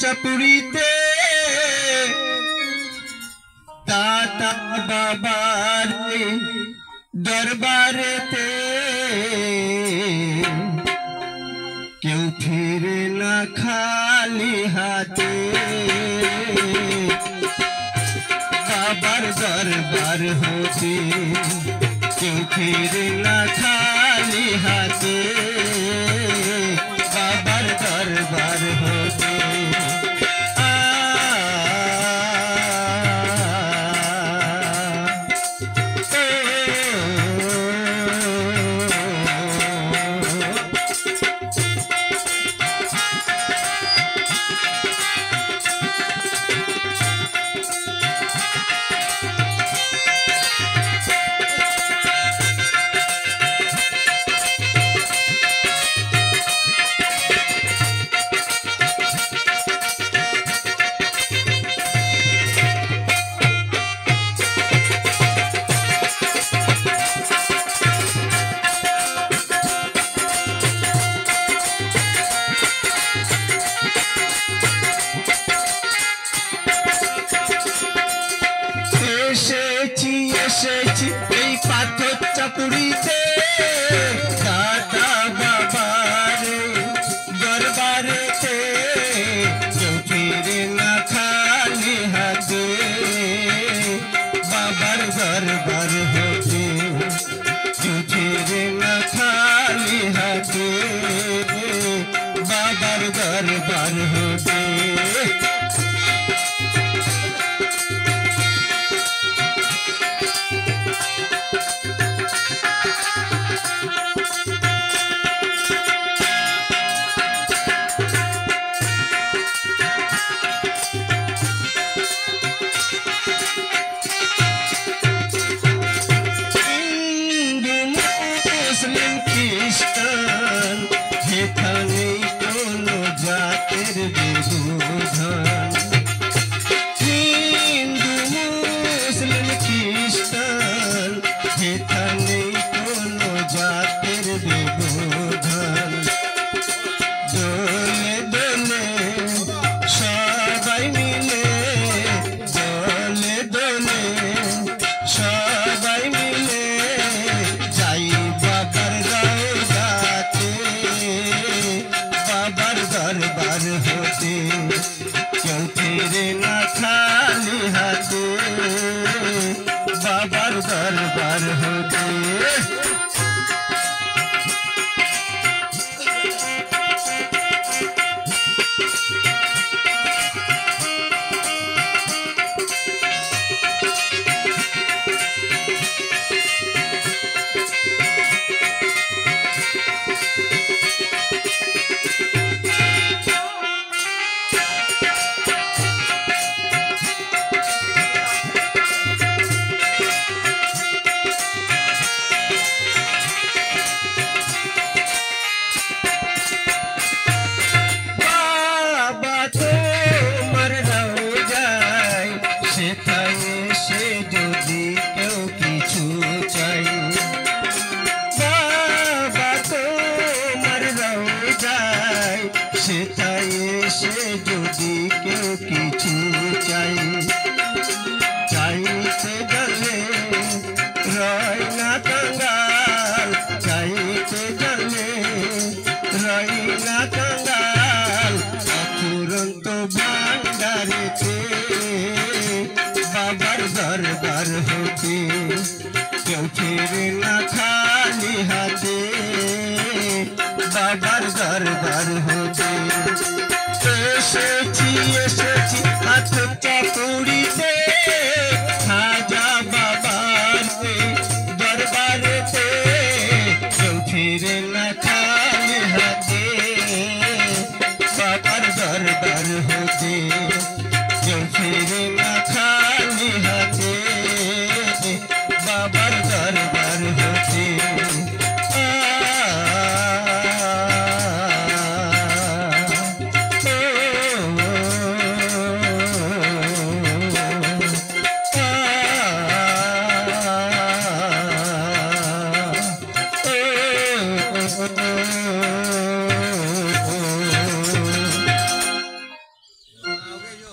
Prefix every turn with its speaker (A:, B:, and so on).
A: चपुरीते दाता बाबारे दरबारेते क्यों फिरे ना खाली हाथे बाबर दरबार होते क्यों फिरे ना खाली हाथे बाबर दरबार होते चपुरीते दाता बाबारे दरबारेते क्यों फिरे ना खाली हाथे बाबर दरबार होते क्यों फिरे ना खाली हाथे बाबर दरबार होते दरबार होते क्यों फिरे ना खाली हाथे बाबर दरबार होते से যদি কেউ কিছু চাই চাইতে গেলে রয় না কাঙ্গাল চাইতে গেলে রয় না কাঙ্গাল অফুরন্ত ভান্ডারেতে বাবার দরবার হতে কেউ ফিরে না খালি হাতে বাবার দরবার হতে এসেছি হাত চাকুরিতে খাজা বাবার দরবারেতে কেউ ফিরে না খালি হাতে বাবার দরবার হতে কেউ ফিরে